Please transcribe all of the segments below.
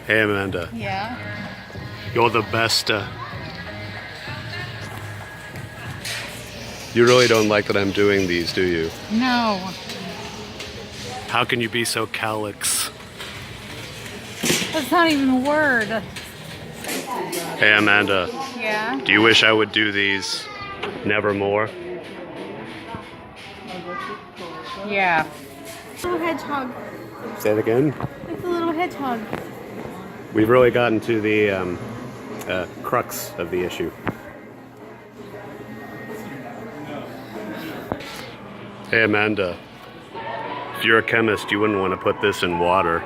Hey Amanda, Yeah. you're the best. You really don't like that I'm doing these, do you? No. How can you be so callous? That's not even a word. Hey Amanda, Yeah. do you wish I would do these nevermore? Yeah. Little hedgehog. Say it again. It's a little hedgehog. We've really gotten to the crux of the issue. Hey Amanda, if you're a chemist, you wouldn't want to put this in water.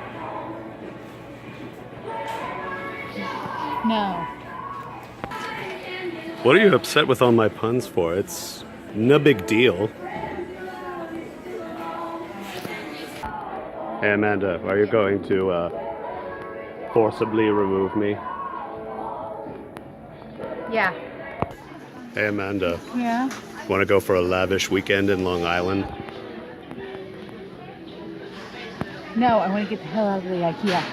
No. What are you upset with all my puns for? It's no big deal. Hey Amanda, are you going to forcibly remove me? Yeah. Hey Amanda, Yeah. want to go for a lavish weekend in Long Island? No, I want to get the hell out of the IKEA.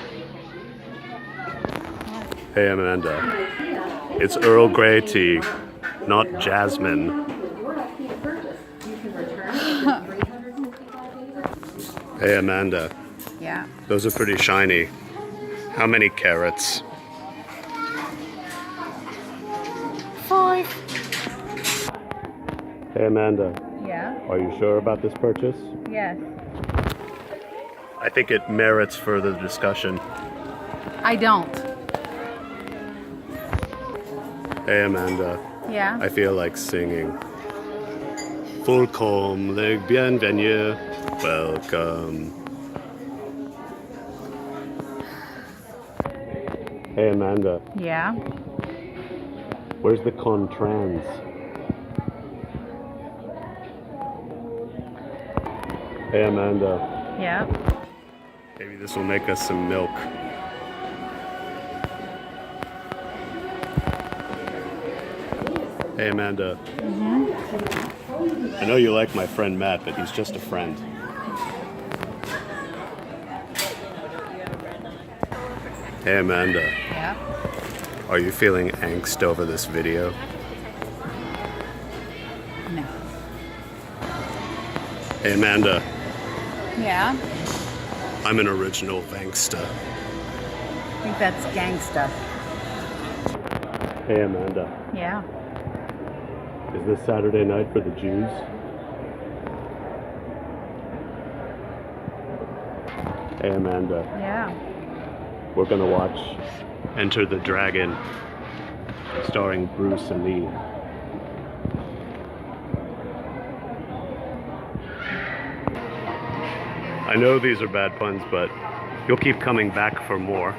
Hey Amanda, it's Earl Grey tea, not jasmine. Hey Amanda, Yeah. those are pretty shiny. How many carrots? 5. Hey Amanda, Yeah. are you sure about this purchase? Yes. I think it merits further discussion. I don't. Hey Amanda, Yeah. I feel like singing. Fulcom le bienvenue, welcome. Hey Amanda, Yeah. where's the contrans? Hey Amanda, Yeah. maybe this will make us some milk. Hey Amanda, I know you like my friend Matt, but he's just a friend. Hey Amanda, Yeah. are you feeling angst over this video? No. Hey Amanda, Yeah. I'm an original gangsta. I think that's gangsta. Hey Amanda, Yeah. is this Saturday night for the Jews? Hey Amanda, Yeah. we're gonna watch Enter the Dragon, starring Bruce and Lee. I know these are bad puns, but you'll keep coming back for more.